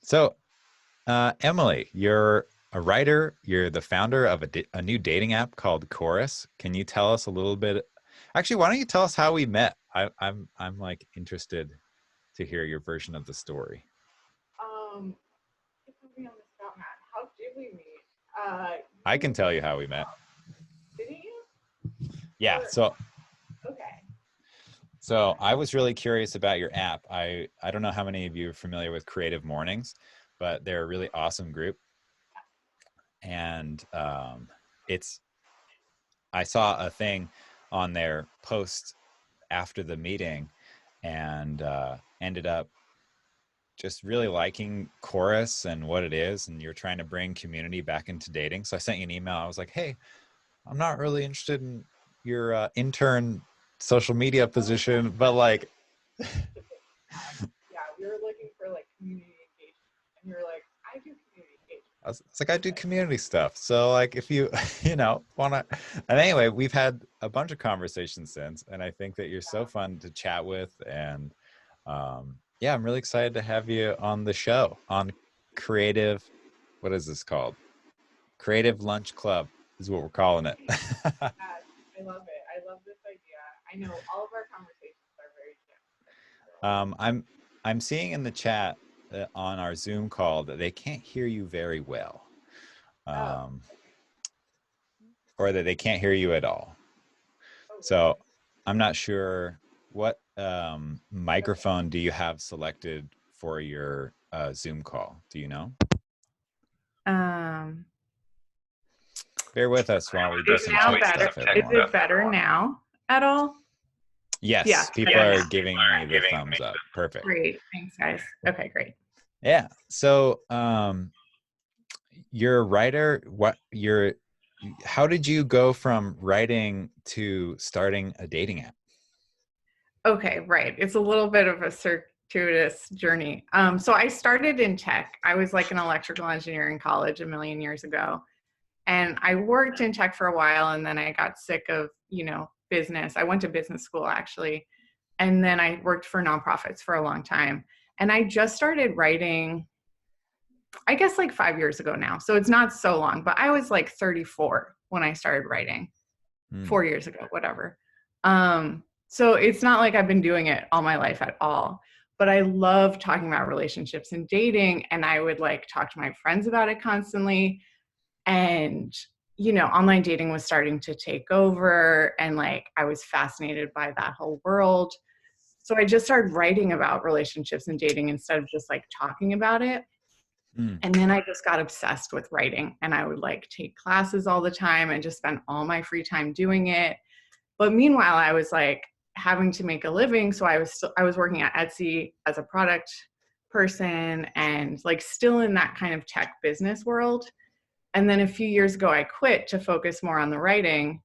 So, Emily, you're a writer. You're the founder of a new dating app called Chorus. Can you tell us a little bit? Actually, why don't you tell us how we met? I'm like interested to hear your version of the story. Um, you put me on the spot, Matt. How did we meet? I can You tell you how we met. didn't you? Yeah. Or okay. So I was really curious about your app. I don't know how many of you are familiar with Creative Mornings, but they're a really awesome group, and it's I saw a thing on their post after the meeting and ended up just really liking Chorus and what it is. And you're trying to bring community back into dating. So I sent you an email. I was like, hey, I'm not really interested in your intern social media Oh, position, but like, yeah. We were looking for like community engagement, and you're like, I do community engagement. it's like I I was do like, community stuff. So like if you want to, and anyway, we've had a bunch of conversations since, and I think that you're so fun to chat with. And yeah, I'm really excited to have you on the show on creative. What is this called? Creative Lunch Club is what we're calling it. yes, I love it. I love this idea. I know all of our conversations are very different. So, um, I'm I'm seeing in the chat on our Zoom call that they can't hear you very well, oh, um, or that they can't hear you at all. oh, So really? I'm not sure what Okay. microphone do you have selected for your Zoom call? Do you know? Um, Bear with us while we do is some now tech better? stuff, Is everyone. it better now at all? Yes, Yeah, people better are now. giving me the thumbs up. Perfect. Great. Thanks, guys. Okay, great. Yeah. So you're a writer. How did you go from writing to starting a dating app? Okay, right. It's a little bit of a circuitous journey. So I started in tech. I was like an electrical engineer in college a million years ago. And I worked in tech for a while, and then I got sick of, business. I went to business school actually. And then I worked for nonprofits for a long time. And I just started writing, I guess, like 5 years ago now. So it's not so long, but I was like 34 when I started writing, Hmm. 4 years ago, whatever. So it's not like I've been doing it all my life at all. But I love talking about relationships and dating. And I would like talk to my friends about it constantly. And, online dating was starting to take over. And like I was fascinated by that whole world. So I just started writing about relationships and dating instead of just like talking about it. Hmm. And then I just got obsessed with writing, and I would like take classes all the time and just spend all my free time doing it. But meanwhile, I was like having to make a living. So I was working at Etsy as a product person and like still in that kind of tech business world. And then a few years ago, I quit to focus more on the writing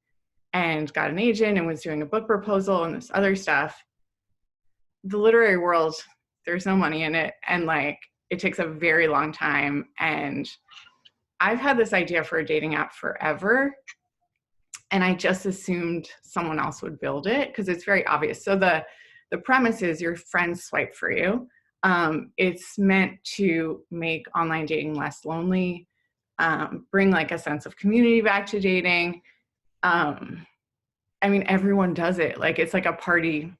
and got an agent and was doing a book proposal and this other stuff. The literary world, there's no money in it. And like, it takes a very long time. And I've had this idea for a dating app forever. And I just assumed someone else would build it because it's very obvious. So the premise is your friends swipe for you. It's meant to make online dating less lonely, bring like a sense of community back to dating. I mean, everyone does it. Like it's like a party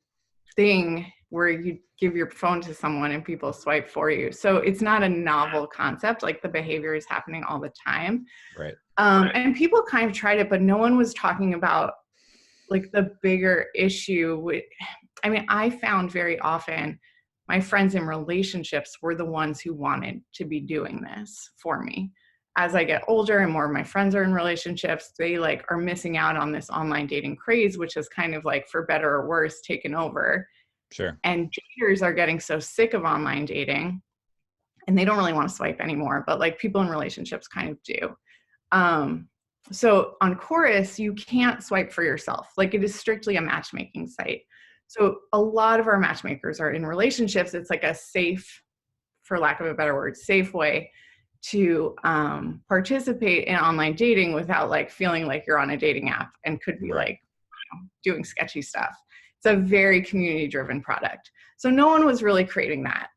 thing where you give your phone to someone and people swipe for you. So it's not a novel concept. Like the behavior is happening all the time. Right. And people kind of tried it, but no one was talking about like the bigger issue. I mean, I found very often my friends in relationships were the ones who wanted to be doing this for me. As I get older and more of my friends are in relationships, they like are missing out on this online dating craze, which is kind of like for better or worse taken over. Sure. And daters are getting so sick of online dating and they don't really want to swipe anymore, but like people in relationships kind of do. So on Chorus, you can't swipe for yourself. Like it is strictly a matchmaking site. So a lot of our matchmakers are in relationships. It's like a safe, for lack of a better word, safe way to participate in online dating without like feeling like you're on a dating app and could be Right. like doing sketchy stuff. It's a very community driven product. So no one was really creating that.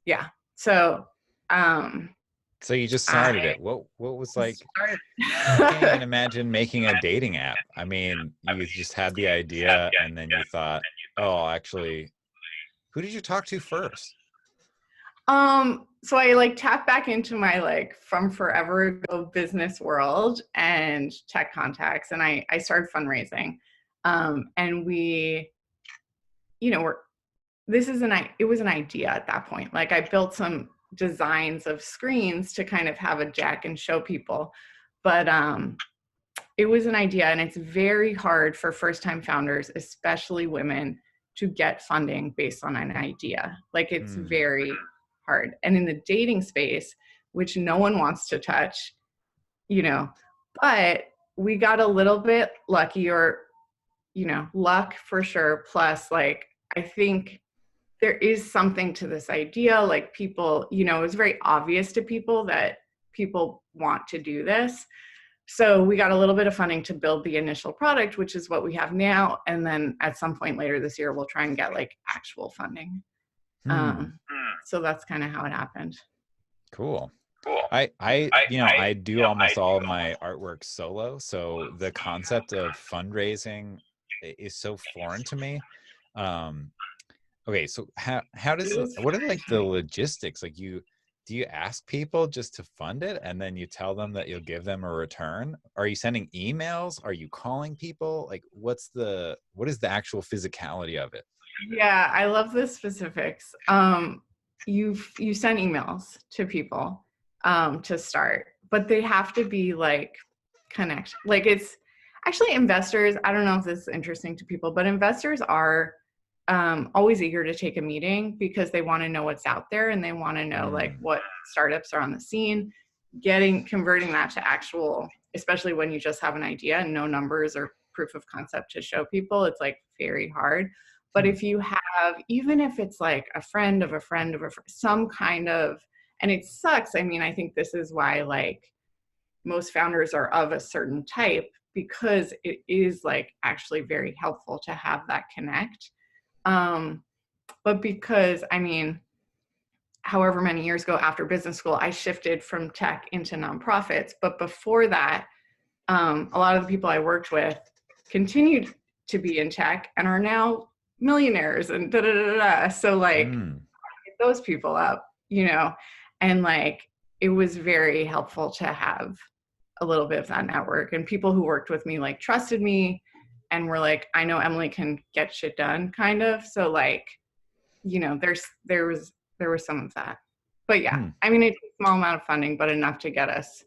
Yeah. So So you just started I it. What was like, I can't even started. imagine making a dating app. I mean, you just had the idea and then you thought, oh, actually, who did you talk to first? So I like tapped back into my like from forever ago business world and tech contacts, and I started fundraising. And we, you know, we're it was an idea at that point. Like I built some designs of screens to kind of have a deck and show people, but it was an idea, and it's very hard for first time founders, especially women, to get funding based on an idea. Like it's Hmm. very hard. And in the dating space, which no one wants to touch, you know, but we got a little bit lucky, or, you know, luck for sure. Plus, like, I think there is something to this idea. Like, people, you know, it's very obvious to people that people want to do this. So we got a little bit of funding to build the initial product, which is what we have now. And then at some point later this year, we'll try and get like actual funding. Hmm. Um, so that's kind of how it happened. Cool. I do almost all of my artwork solo, so the concept of fundraising is so foreign to me. Um, okay, so what are like the logistics? Like do you ask people just to fund it and then you tell them that you'll give them a return? Are you sending emails? Are you calling people? Like what is the actual physicality of it? Yeah, I love the specifics. You send emails to people to start, but they have to be like connection. Like it's actually investors. I don't know if this is interesting to people, but investors are always eager to take a meeting because they want to know what's out there and they want to know like Hmm. what startups are on the scene. Converting that to actual, especially when you just have an idea and no numbers or proof of concept to show people, it's like very hard. But Hmm. if you have, even if it's like a friend of a friend of a friend, some kind of, and it sucks. I mean, I think this is why like most founders are of a certain type, because it is like actually very helpful to have that connect. Um, but because, I mean, however many years ago after business school, I shifted from tech into nonprofits. But before that, a lot of the people I worked with continued to be in tech and are now millionaires and da da da da. So like Hmm. get those people up, you know, and like it was very helpful to have a little bit of that network, and people who worked with me like trusted me and were like, I know Emily can get shit done, kind of. So like, you know, there was some of that. But yeah, Hmm. I mean, it's a small amount of funding, but enough to get us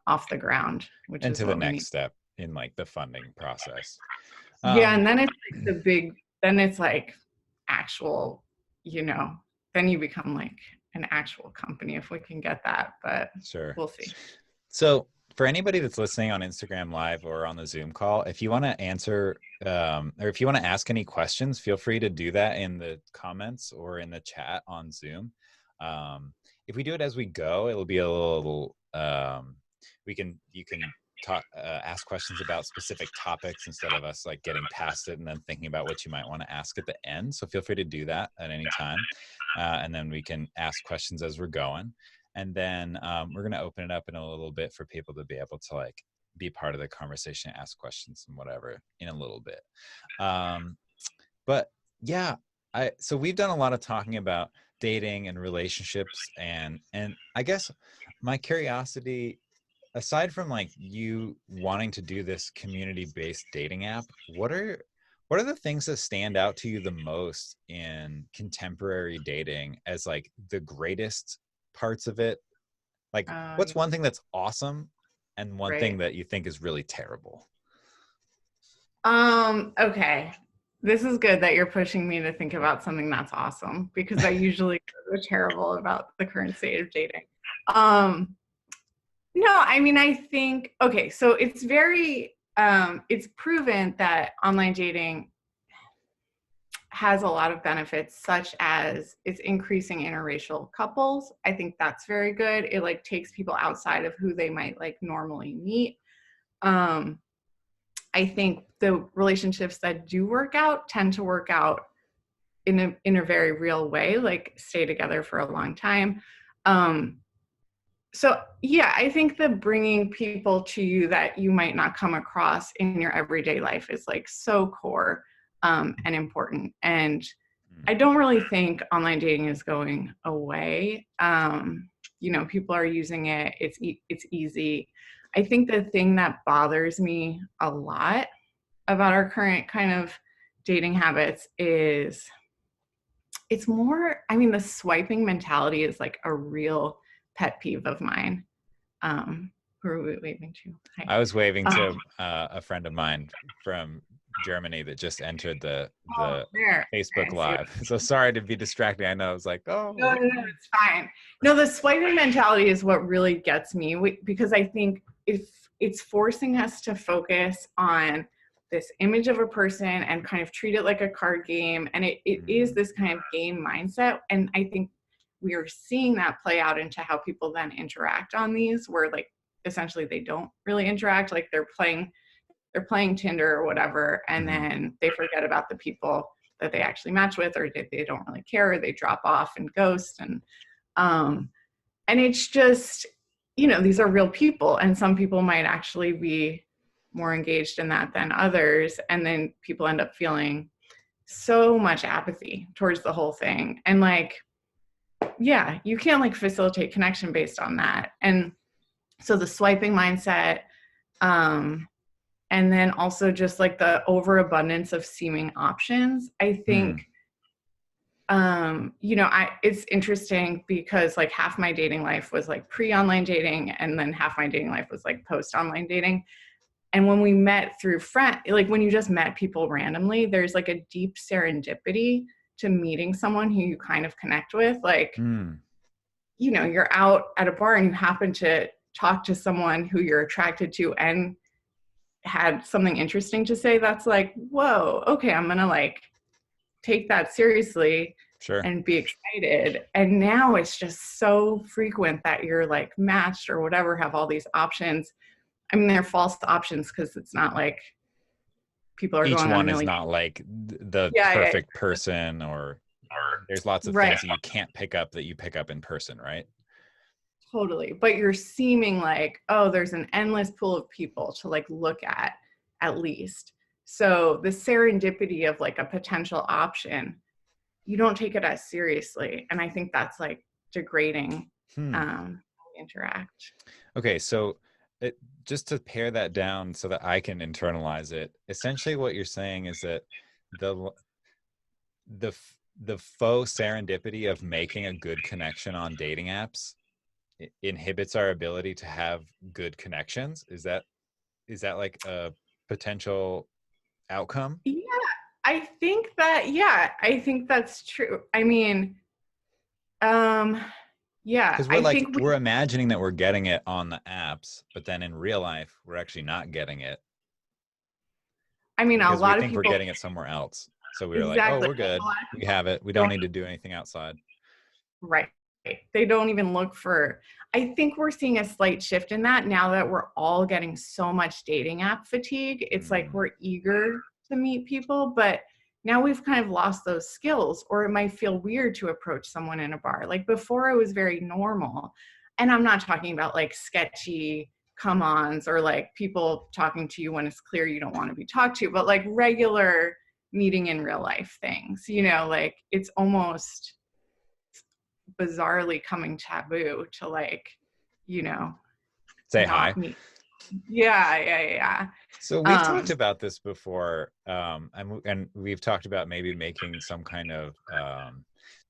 off the ground, which And is to the what we next need. step in like the funding process. Yeah, Um, and then it's like then it's like actual, you know, then you become like an actual company if we can get that, but sure. we'll see. So for anybody that's listening on Instagram Live or on the Zoom call, if you want to answer or if you want to ask any questions, feel free to do that in the comments or in the chat on Zoom. If we do it as we go, it'll be a little you can talk ask questions about specific topics instead of us like getting past it and then thinking about what you might want to ask at the end. So feel free to do that at any time, and then we can ask questions as we're going. And then we're going to open it up in a little bit for people to be able to like be part of the conversation, ask questions and whatever in a little bit. um, but yeah, so we've done a lot of talking about dating and relationships, and I guess my curiosity, aside from like you wanting to do this community-based dating app, what are the things that stand out to you the most in contemporary dating as like the greatest parts of it? Like, Yeah, what's one thing that's awesome and one thing right. that you think is really terrible? Okay. This is good that you're pushing me to think about something that's awesome, because I usually go terrible about the current state of dating. Um, no, I mean, I think, okay, so it's proven that online dating has a lot of benefits, such as it's increasing interracial couples. I think that's very good. It like takes people outside of who they might like normally meet. Um, I think the relationships that do work out tend to work out in a very real way, like stay together for a long time. So yeah, I think that bringing people to you that you might not come across in your everyday life is like so core and important. And I don't really think online dating is going away. You know, people are using it. It's easy. I think the thing that bothers me a lot about our current kind of dating habits is it's more, I mean, the swiping mentality is like a real pet peeve of mine. Who are we waving to? Hi. I was waving to a friend of mine from Germany that just entered the Facebook Live. So sorry to be distracting. I know. I was like, oh. No, it's fine. No, the swiping mentality is what really gets me, because I think if it's forcing us to focus on this image of a person and kind of treat it like a card game. And it is this kind of game mindset. And I think we are seeing that play out into how people then interact on these, where like essentially they don't really interact, like they're playing Tinder or whatever, and then they forget about the people that they actually match with, or they don't really care, or they drop off and ghost. And it's just, you know, these are real people, and some people might actually be more engaged in that than others. And then people end up feeling so much apathy towards the whole thing. And like, yeah, you can't like facilitate connection based on that. And so the swiping mindset, and then also just like the overabundance of seeming options, I think, you know, it's interesting because like half my dating life was like pre-online dating, and then half my dating life was like post-online dating. And when we met through like when you just met people randomly, there's like a deep serendipity to meeting someone who you kind of connect with. Like, you know, you're out at a bar and you happen to talk to someone who you're attracted to and had something interesting to say. That's like, whoa, okay, I'm gonna like take that seriously and be excited. And now it's just so frequent that you're like matched or whatever, have all these options. I mean, they're false options because it's not like people are each going one on a is million. not like the perfect person, or there's lots of things that you can't pick up that you pick up in person, right? Totally. But you're seeming like, oh, there's an endless pool of people to like look at least. So the serendipity of like a potential option, you don't take it as seriously. And I think that's like degrading interact. Okay, so just to pare that down so that I can internalize it, essentially what you're saying is that the faux serendipity of making a good connection on dating apps inhibits our ability to have good connections. Is that like a potential outcome? Yeah, I think that's true. I mean, yeah, because I think we're imagining that we're getting it on the apps, but then in real life we're actually not getting it. I mean, a lot of people we're getting it somewhere else. So we were like, oh, we're good. We have it. We don't need to do anything outside. Right. They don't even look for, I think we're seeing a slight shift in that now that we're all getting so much dating app fatigue. It's like we're eager to meet people, but now we've kind of lost those skills, or it might feel weird to approach someone in a bar. Like before it was very normal. And I'm not talking about like sketchy come-ons or like people talking to you when it's clear you don't want to be talked to, but like regular meeting in real life things, you know, like it's almost bizarrely coming taboo to like, you know, say hi. Yeah. So we've talked about this before, and we've talked about maybe making some kind of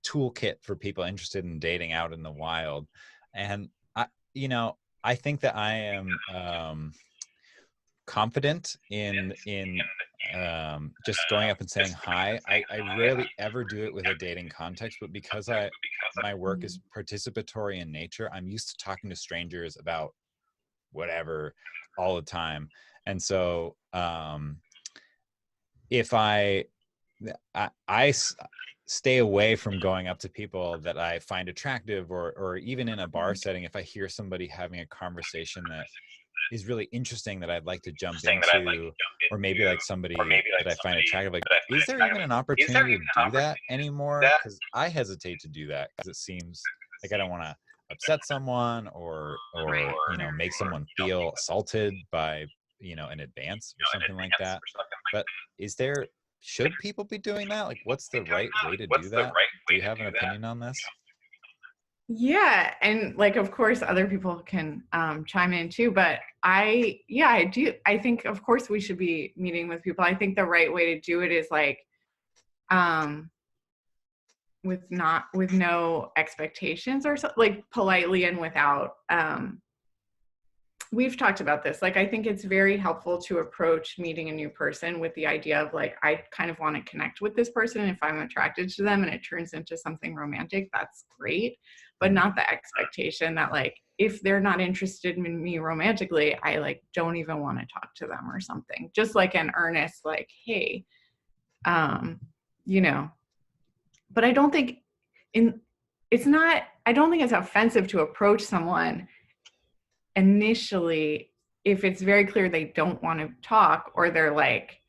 toolkit for people interested in dating out in the wild. And I think that I am confident in just going up and saying hi. I rarely ever do it with a dating context, but because my work is participatory in nature, I'm used to talking to strangers about whatever all the time. And so if I stay away from going up to people that I find attractive, or even in a bar setting, if I hear somebody having a conversation that is really interesting that I'd like to jump into, or maybe like somebody that I find attractive, like, is there even an opportunity to do that anymore? Because I hesitate to do that because it seems like I don't want to upset someone or you know, make someone feel assaulted by, you know, in advance or something like that. But should people be doing that? Like, what's the right way to do that? Do you have an opinion on this? Yeah, and like of course other people can chime in too, but I do. I think of course we should be meeting with people. I think the right way to do it is like um with no expectations or so, like politely and without we've talked about this. Like, I think it's very helpful to approach meeting a new person with the idea of like, I kind of want to connect with this person. If I'm attracted to them and it turns into something romantic, that's great. But not the expectation that like, if they're not interested in me romantically, I like don't even want to talk to them or something. Just like an earnest, like, hey, you know, but I don't think I don't think it's offensive to approach someone initially if it's very clear they don't want to talk or they're like,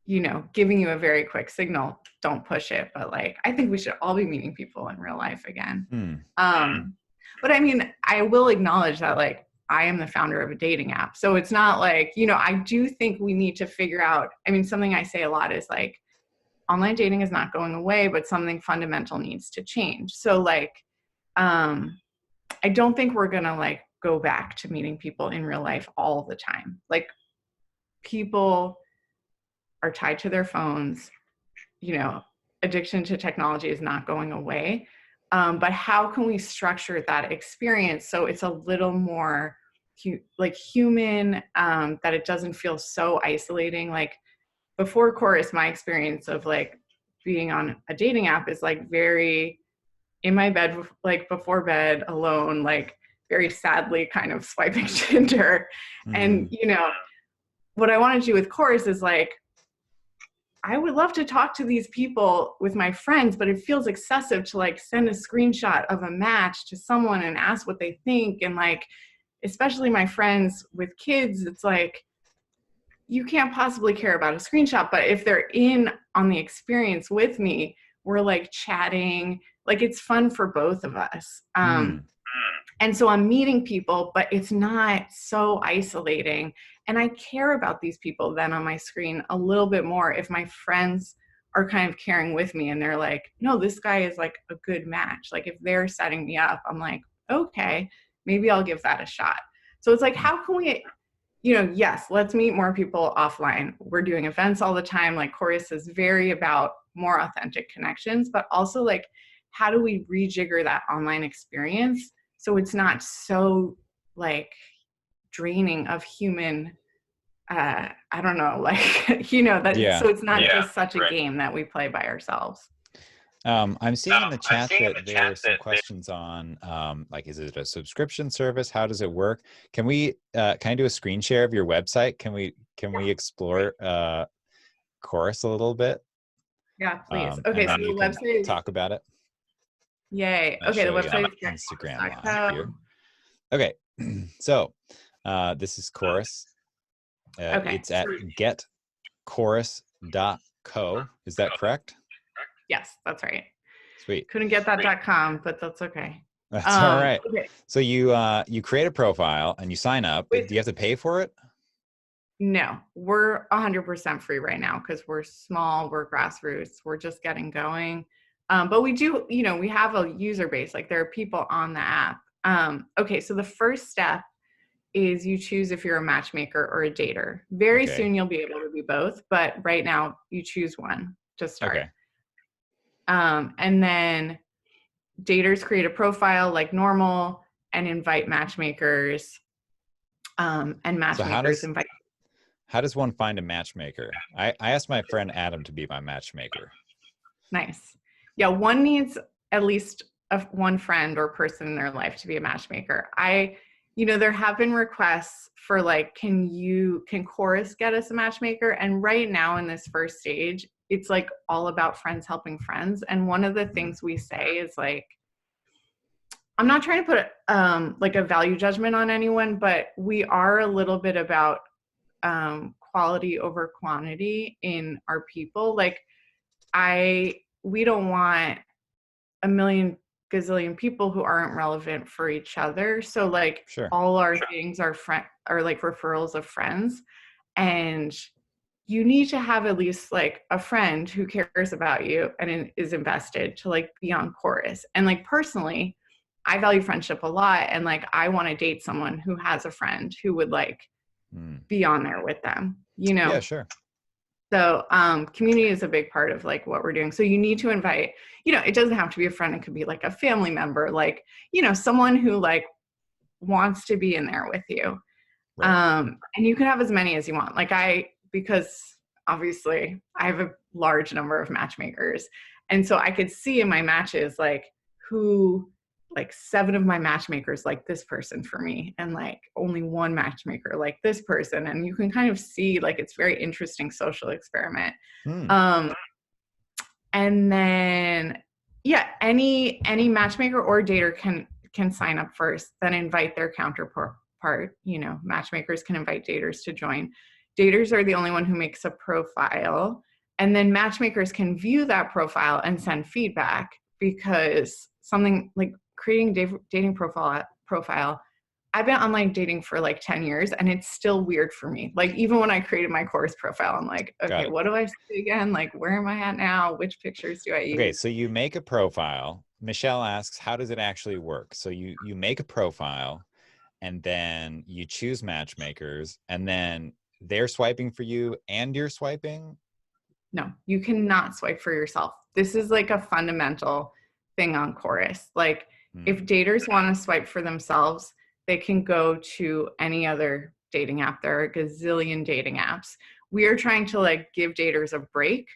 you know, giving you a very quick signal. Don't push it. But like, I think we should all be meeting people in real life again. But I mean, I will acknowledge that like I am the founder of a dating app, so it's not like, you know, I do think we need to figure out, I mean, something I say a lot is like online dating is not going away, but something fundamental needs to change. So like I don't think we're gonna like go back to meeting people in real life all the time. Like, people are tied to their phones, you know, addiction to technology is not going away. But how can we structure that experience so it's a little more like human, that it doesn't feel so isolating? Like before Chorus, my experience of like being on a dating app is like very in my bed, like before bed alone, like very sadly kind of swiping Tinder. And, you know, what I want to do with Chorus is like, I would love to talk to these people with my friends, but it feels excessive to like send a screenshot of a match to someone and ask what they think. And like, especially my friends with kids, it's like, you can't possibly care about a screenshot, but if they're in on the experience with me, we're like chatting, like it's fun for both of us. And so I'm meeting people, but it's not so isolating. And I care about these people then on my screen a little bit more if my friends are kind of caring with me and they're like, no, this guy is like a good match. Like if they're setting me up, I'm like, okay, maybe I'll give that a shot. So it's like, how can we, you know, yes, let's meet more people offline. We're doing events all the time. Like Chorus is very about more authentic connections, but also like, how do we rejigger that online experience so it's not so like draining of human, I don't know, like, you know, that, so it's not just such a game that we play by ourselves. I'm seeing in the chat that there are some questions on, like, is it a subscription service? How does it work? Can I do a screen share of your website? Can we explore Chorus a little bit? Yeah, please. Okay, so the website is, talk about it. Yay. Okay, the website is Instagram live here. Okay, so this is Chorus. It's at getchorus.co. Is that correct? Yes, that's right. Sweet. Couldn't get that .com, but that's okay. That's all right. Okay. So you create a profile and you sign up. Do you have to pay for it? No, we're 100% free right now because we're small, we're grassroots, we're just getting going. But we do, you know, we have a user base, like there are people on the app. Okay, so the first step is you choose if you're a matchmaker or a dater. Very soon you'll be able to be both, but right now you choose one to start. Okay. And then daters create a profile like normal and invite matchmakers. And matchmakers invite. How does one find a matchmaker? I asked my friend Adam to be my matchmaker. Nice. Yeah, one needs at least one friend or person in their life to be a matchmaker. You know, there have been requests for like, can Chorus get us a matchmaker? And right now in this first stage, it's like all about friends helping friends. And one of the things we say is like, I'm not trying to put like a value judgment on anyone, but we are a little bit about quality over quantity in our people. Like we don't want 1 million gazillion people who aren't relevant for each other. So like Sure. all our things are like referrals of friends. And you need to have at least like a friend who cares about you and is invested to like be on chorus. And like personally, I value friendship a lot. And like I want to date someone who has a friend who would like be on there with them, you know? Yeah, sure. So community is a big part of like what we're doing. So you need to invite, you know, it doesn't have to be a friend. It could be like a family member, like, you know, someone who like wants to be in there with you. Right. And you can have as many as you want. Like because obviously I have a large number of matchmakers. And so I could see in my matches, like who, like 7 of my matchmakers like this person for me, and like only 1 matchmaker like this person. And you can kind of see like it's very interesting social experiment. And then yeah, any matchmaker or dater can sign up first, then invite their counterpart. You know, matchmakers can invite daters to join. Daters are the only one who makes a profile, and then matchmakers can view that profile and send feedback, because something like creating dating profile, I've been online dating for like 10 years and it's still weird for me. Like even when I created my course profile, I'm like, Got okay, it. what do I say again? Like, where am I at now? Which pictures do I Okay, use? so you make a profile. Michelle asks, how does it actually work? So you make a profile, and then you choose matchmakers, and then they're swiping for you and you're swiping. No, you cannot swipe for yourself. This is like a fundamental thing on Chorus. Like if daters want to swipe for themselves, they can go to any other dating app. There are a gazillion dating apps. We are trying to like give daters a break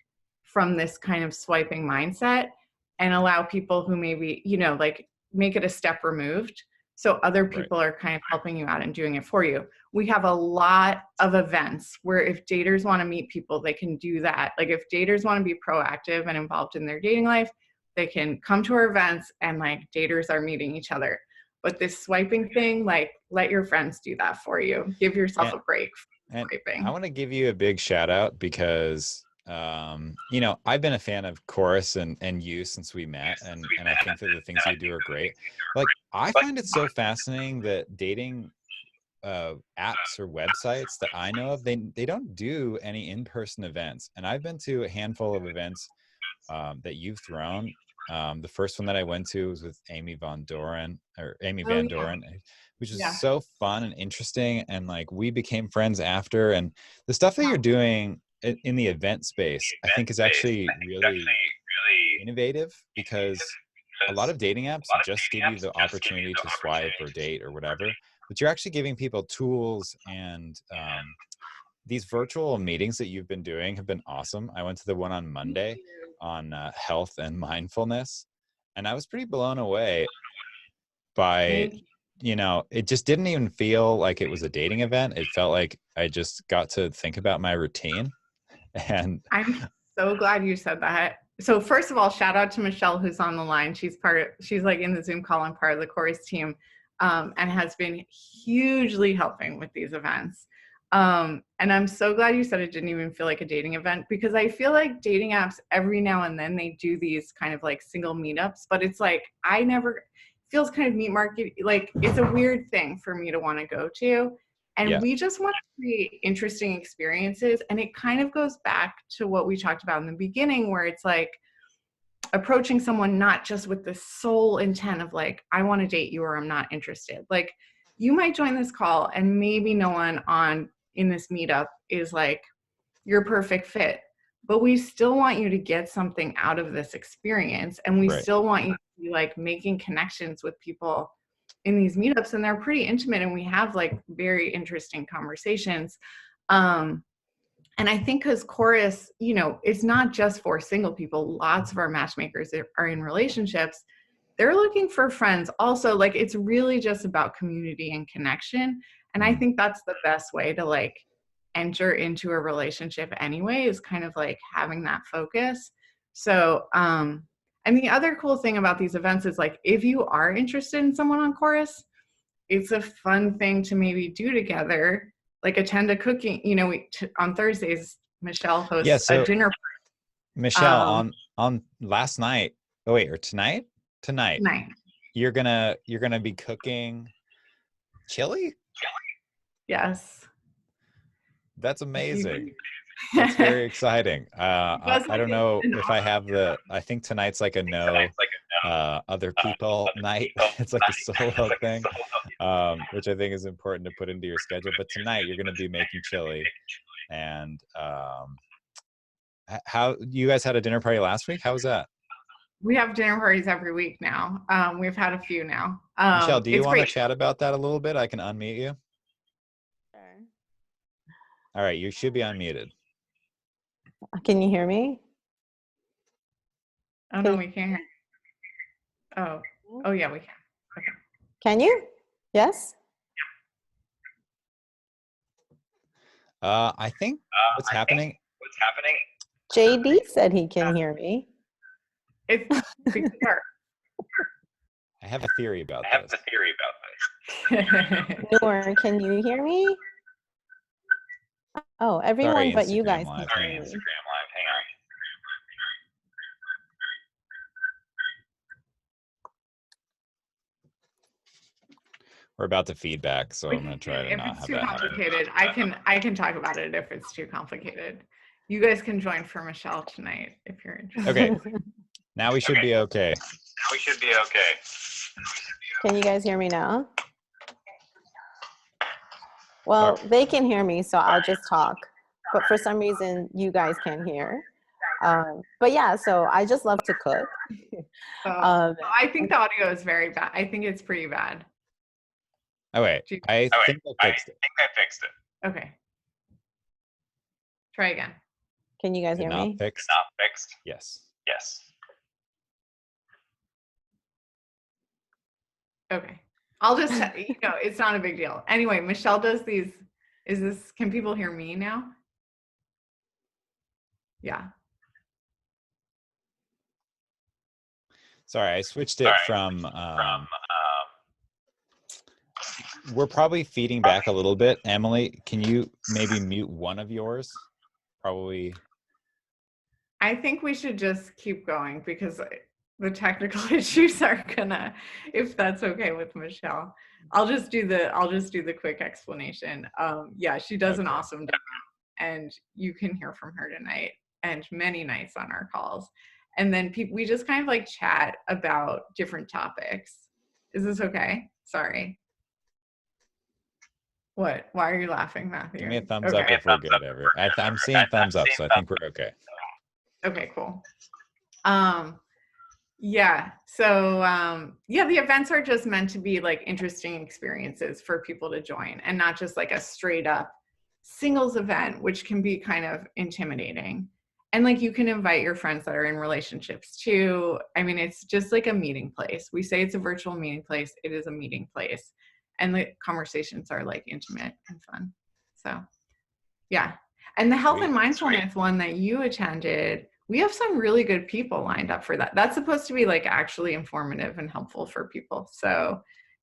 from this kind of swiping mindset and allow people who maybe, you know, like make it a step removed. So other Right. people are kind of helping you out and doing it for you. We have a lot of events where if daters want to meet people, they can do that. Like if daters want to be proactive and involved in their dating life, they can come to our events and like daters are meeting each other. But this swiping thing, like let your friends do that for you. Give yourself And a break from and I swiping. want to give you a big shout out because you know, I've been a fan of Chorus and you since we met, and I think that the things you do are great. Like I find it so fascinating that dating apps or websites that I know of, they don't do any in-person events. And I've been to a handful of events that you've thrown. The first one that I went to was with Amy Oh Van yeah. Doren, which was Yeah. so fun and interesting. And like we became friends after. And the stuff that you're Wow. doing in the event space, I think is actually really innovative, because a lot of dating apps just give you the opportunity to swipe or date or whatever, but you're actually giving people tools. And these virtual meetings that you've been doing have been awesome. I went to the one on Monday on health and mindfulness, and I was pretty blown away by, Thank you. you know, it just didn't even feel like it was a dating event. It felt like I just got to think about my routine. And I'm so glad you said that. So first of all, shout out to Michelle who's on the line. She's like in the Zoom call and part of the Chorus team, and has been hugely helping with these events. And I'm so glad you said it didn't even feel like a dating event, because I feel like dating apps every now and then they do these kind of like single meetups, but it's like feels kind of meat market, like it's a weird thing for me to want to go to. And yeah, we just want to create interesting experiences. And it kind of goes back to what we talked about in the beginning, where it's like approaching someone not just with the sole intent of like, I want to date you or I'm not interested. Like you might join this call and maybe no one in this meetup is like your perfect fit, but we still want you to get something out of this experience. And we right. still want you to be like making connections with people in these meetups, and they're pretty intimate and we have like very interesting conversations. And I think because Chorus, you know, it's not just for single people. Lots of our matchmakers are in relationships. They're looking for friends also. Like it's really just about community and connection. And I think that's the best way to like enter into a relationship anyway, is kind of like having that focus. So and the other cool thing about these events is like if you are interested in someone on Chorus, it's a fun thing to maybe do together, like attend a cooking, you know, on Thursdays, Michelle Yeah, hosts a so dinner. Michelle, Um, on last night, oh wait, or tonight, tonight. Tonight. You're gonna be cooking chili? Yes. That's amazing. That's very exciting. I don't know if I have I think tonight's like a no other people night. It's like a solo thing, which I think is important to put into your schedule. But tonight you're going to be making chili. And how you guys had a dinner party last week? How was that? We have dinner parties every week now. We've had a few now. Michelle, do you It's want to great. chat about that a little bit? I can unmute you. Sure. All right, you should be unmuted. Can you hear me? Oh, no, we can't. Oh, yeah, we can. Okay. Can you? Yes? I think what's happening. JD said he can hear me. It's her. I have a theory about this. Noor, can you hear me? Oh, everyone Sorry, but you Instagram guys Live. can Hang hear on. me. We're about to feedback, so I'm going to try to If not it's have too that happen. complicated, I can talk about it if it's too complicated. You guys can join for Michelle tonight if you're interested. Okay. Now we should be okay. Can you guys hear me now? Well, they can hear me, so I'll just talk. But for some reason, you guys can't hear. But yeah, so I just love to cook. I think the audio is very bad. I think it's pretty bad. Oh, wait. I think I fixed it. Okay. Try again. Can you guys Is it hear not me? fixed? Yes. Okay. I'll just, it's not a big deal. Anyway, Michelle does these. Can people hear me now? Yeah. Sorry, I switched it from we're probably feeding back a little bit. Emily, can you maybe mute one of yours? Probably. I think we should just keep going because the technical issues are gonna, if that's okay with Michelle. I'll just do the quick explanation. Yeah, she does an awesome job, and you can hear from her tonight and many nights on our calls. And then we just kind of like chat about different topics. Is this okay? Sorry. What? Why are you laughing, Matthew? Give me a thumbs up if we're good. I'm seeing thumbs up, so I think we're okay. Okay, cool. Yeah. So yeah, the events are just meant to be like interesting experiences for people to join, and not just like a straight up singles event, which can be kind of intimidating. And like you can invite your friends that are in relationships too. I mean, it's just like a meeting place. We say it's a virtual meeting place. It is a meeting place. And the conversations are like intimate and fun. So yeah. And the health and mindfulness one that you attended, we have some really good people lined up for that. That's supposed to be like actually informative and helpful for people. So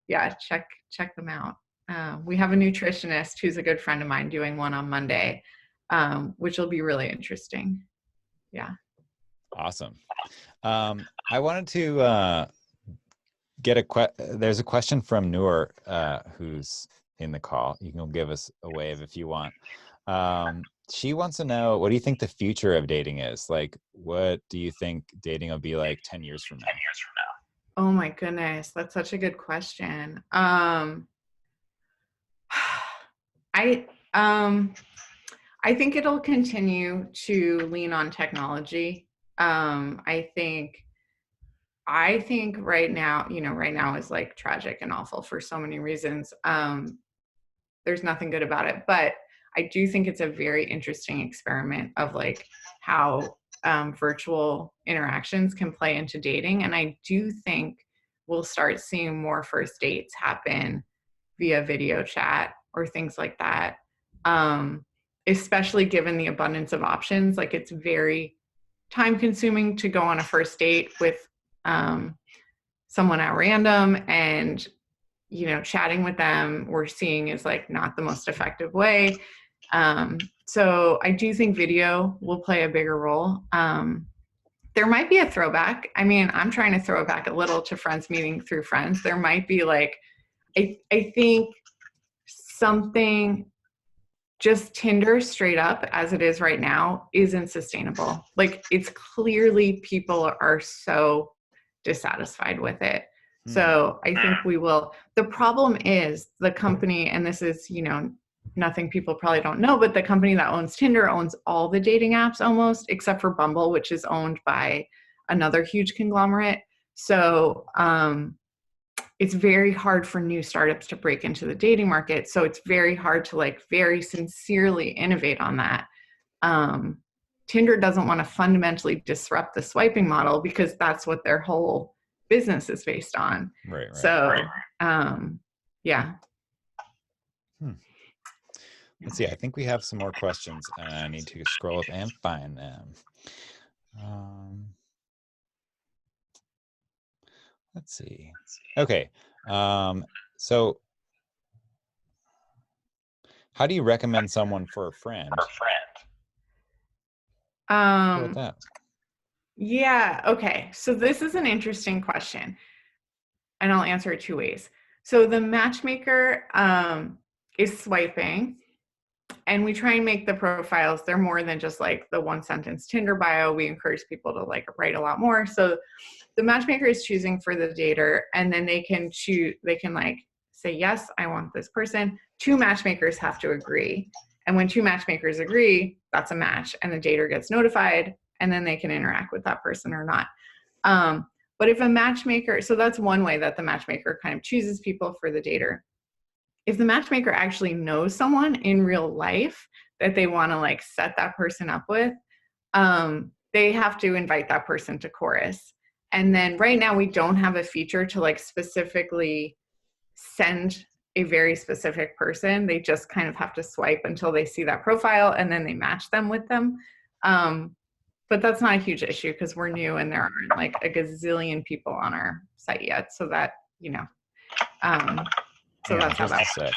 yeah, check them out. We have a nutritionist who's a good friend of mine doing one on Monday, which will be really interesting. Yeah. Awesome. I wanted to get there's a question from Noor, who's in the call. You can give us a wave if you want. She wants to know, what do you think the future of dating is? Like, what do you think dating will be like 10 years from now? Oh my goodness, that's such a good question. I think it'll continue to lean on technology. I think right now, right now is like tragic and awful for so many reasons. There's nothing good about it, but I do think it's a very interesting experiment of like how virtual interactions can play into dating. And I do think we'll start seeing more first dates happen via video chat or things like that. Especially given the abundance of options, like it's very time consuming to go on a first date with someone at random, and chatting with them we're seeing is like not the most effective way. So I do think video will play a bigger role. there might be a throwback. I mean, I'm trying to throw it back a little to friends meeting through friends. There might be like, I think something, just Tinder straight up as it is right now isn't sustainable. Like, it's clearly people are so dissatisfied with it. So I think we will. The problem is the company, and this is, you know, nothing people probably don't know, but the company that owns Tinder owns all the dating apps almost, except for Bumble, which is owned by another huge conglomerate. So it's very hard for new startups to break into the dating market. So it's very hard to like very sincerely innovate on that. Tinder doesn't want to fundamentally disrupt the swiping model because that's what their whole business is based on. Right. So, yeah. Let's see. I think we have some more questions. I need to scroll up and find them. Let's see. Okay. So how do you recommend someone for a friend? How about that? Yeah. Okay. So this is an interesting question, and I'll answer it two ways. So the matchmaker is swiping, and we try and make the profiles, they're more than just like the one sentence Tinder bio. We encourage people to like write a lot more. So the matchmaker is choosing for the dater, and then they can choose, they can like say, yes, I want this person. Two matchmakers have to agree. And when two matchmakers agree, that's a match, and the dater gets notified, and then they can interact with that person or not. But if a matchmaker, so that's one way that the matchmaker kind of chooses people for the dater. If the matchmaker actually knows someone in real life that they want to like set that person up with, they have to invite that person to Chorus. And then right now we don't have a feature to like specifically send a very specific person. They just kind of have to swipe until they see that profile, and then they match them with them. But that's not a huge issue because we're new and there aren't like a gazillion people on our site yet. So that, you know, so that's how that works.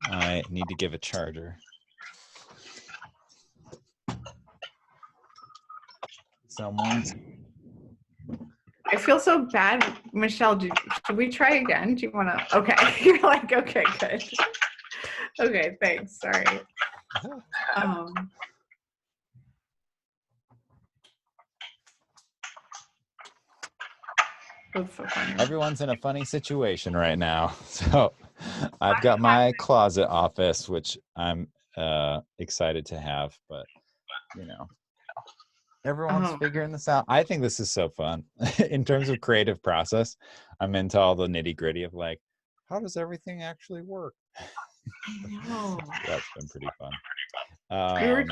I need to give a charger. Someone. I feel so bad, Michelle. Should we try again? Do you want to? Okay, you're like, okay, good. Okay, thanks. Sorry. That's so funny. Everyone's in a funny situation right now. So I've got my closet office, which I'm excited to have, but you know, everyone's figuring this out. I think this is so fun. In terms of creative process, I'm into all the nitty gritty of like, how does everything actually work? I know. That's been pretty fun. I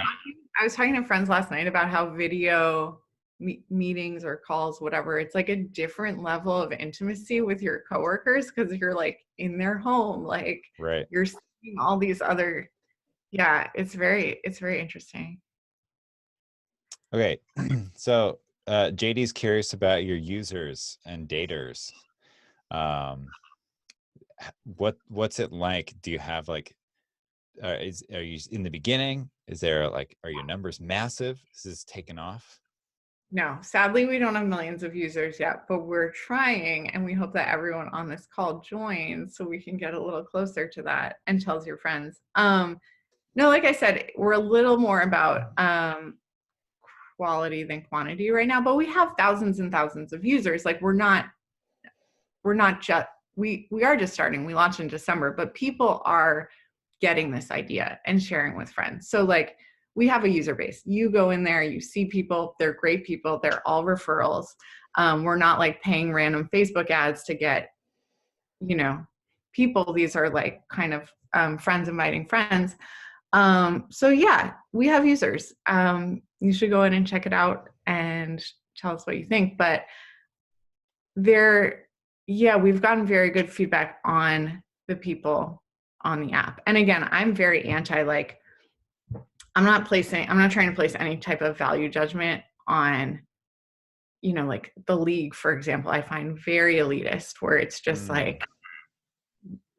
was talking to friends last night about how video meetings or calls, whatever, it's like a different level of intimacy with your coworkers because you're like in their home, like right. You're seeing all these other, yeah, it's very interesting. Okay, so JD's curious about your users and daters. What's it like? Do you have like, are you in the beginning? Is there like, are your numbers massive? Is this taken off? No, sadly, we don't have millions of users yet, but we're trying, and we hope that everyone on this call joins so we can get a little closer to that and tells your friends. No, like I said, we're a little more about quality than quantity right now, but we have thousands and thousands of users. Like we are just starting. We launched in December, but people are getting this idea and sharing with friends. So like we have a user base. You go in there, you see people, they're great people. They're all referrals. We're not like paying random Facebook ads to get, you know, people. These are like kind of friends inviting friends. So yeah, we have users. You should go in and check it out and tell us what you think. But we've gotten very good feedback on the people on the app. And again, I'm very anti, like, I'm not trying to place any type of value judgment on, you know, like the league, for example, I find very elitist where it's just like,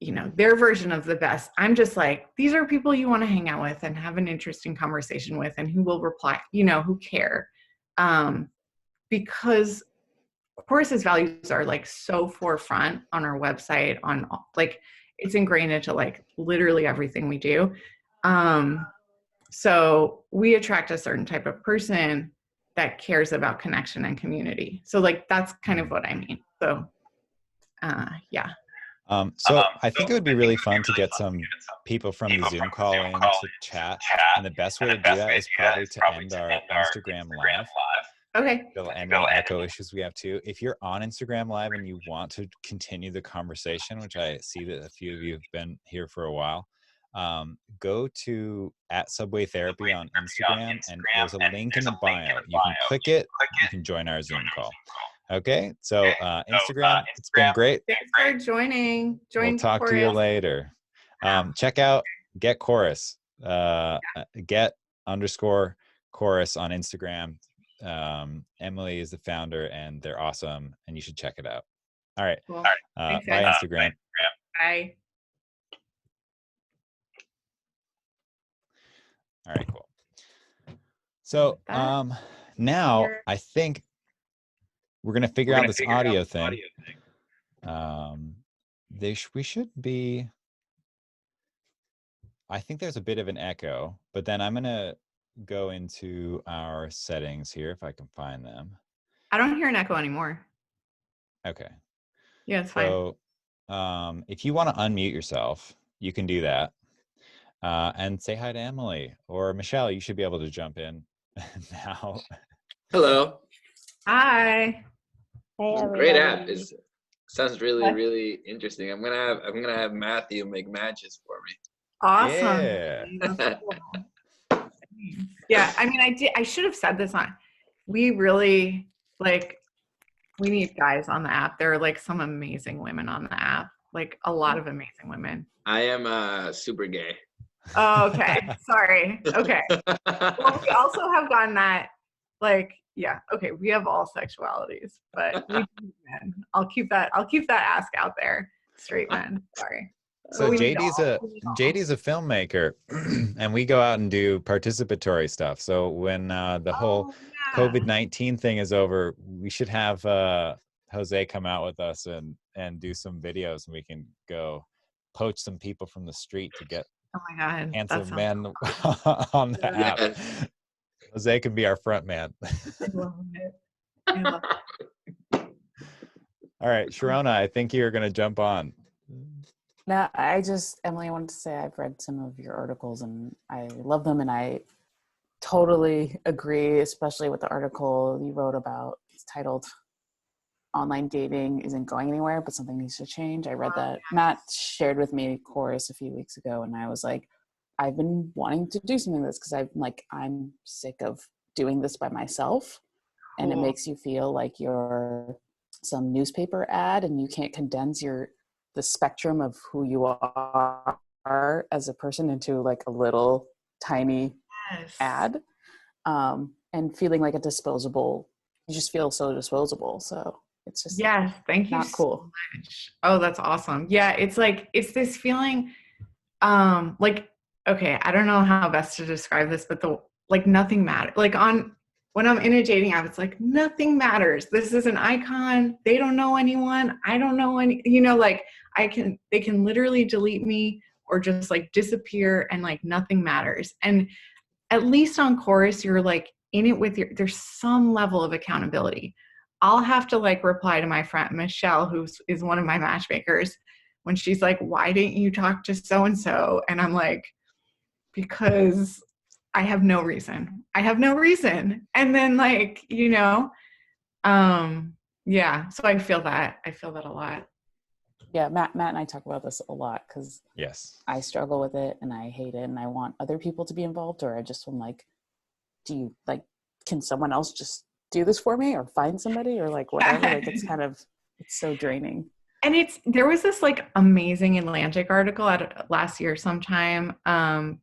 you know, their version of the best. I'm just like, these are people you want to hang out with and have an interesting conversation with and who will reply, you know, who care. because Chorus's values are like so forefront on our website, on like it's ingrained into like literally everything we do. So we attract a certain type of person that cares about connection and community. So like that's kind of what I mean. So yeah. So I think it would be really fun to get some people from the Zoom call in to chat. And the best way to do that is probably to end our Instagram live. Okay. It'll end any echo issues we have too. If you're on Instagram live and you want to continue the conversation, which I see that a few of you have been here for a while, go to @Subway Therapy on Instagram, and there's a link in the bio. You can click it, you can join our Zoom call. Okay, so Instagram, it's been great. Thanks for joining. We'll talk to you later. Check out Get Chorus, get_chorus on Instagram. Emily is the founder, and they're awesome, and you should check it out. All right. Cool. Bye, Instagram. Bye. All right, cool. So now I think we're gonna figure out this audio thing. We should be. I think there's a bit of an echo, but then I'm gonna go into our settings here if I can find them. I don't hear an echo anymore. Okay. Yeah, it's fine. So if you want to unmute yourself, you can do that. And say hi to Emily or Michelle. You should be able to jump in now. Hello. Hi. Hey, everybody. Great app. Sounds really, really interesting. I'm gonna have Matthew make matches for me. Awesome. Yeah. That's cool. Yeah, I mean, I should have said this on. We really we need guys on the app. There are like some amazing women on the app, like a lot of amazing women. I am super gay. Oh, okay. Sorry. Okay. Well, we also have gotten that, yeah. Okay, we have all sexualities, but we do men. I'll keep that ask out there. Straight men. Sorry. So JD's a filmmaker, and we go out and do participatory stuff. So when the whole COVID-19 thing is over, we should have Jose come out with us and do some videos, and we can go poach some people from the street to get handsome men on the app. Jose can be our front man. I love it. I love it. All right, Sharona, I think you're going to jump on. No, Emily, I wanted to say I've read some of your articles and I love them, and I totally agree, especially with the article you wrote about. It's titled "Online Dating Isn't Going Anywhere, but Something Needs to Change." I read that. Matt shared with me Chorus a few weeks ago, and I was like, I've been wanting to do something like this because I'm sick of doing this by myself, and it makes you feel like you're some newspaper ad and you can't condense the spectrum of who you are as a person into like a little tiny ad, and feeling like you just feel so disposable. So it's just thank you not cool. So much. Oh, that's awesome. Yeah, it's this feeling okay, I don't know how best to describe this, but nothing matters. When I'm in a dating app, it's like nothing matters. This is an icon. They don't know anyone. I don't know any, they can literally delete me or just disappear, and nothing matters. And at least on Chorus, you're in it with there's some level of accountability. I'll have to reply to my friend Michelle, who is one of my matchmakers, when she's like, why didn't you talk to so-and-so? And I'm like, because I have no reason. And then so I feel that a lot. Yeah, Matt and I talk about this a lot because yes, I struggle with it and I hate it, and I want other people to be involved, or I just am like, can someone else just do this for me or find somebody or whatever? It's so draining. And there was this amazing Atlantic article last year sometime,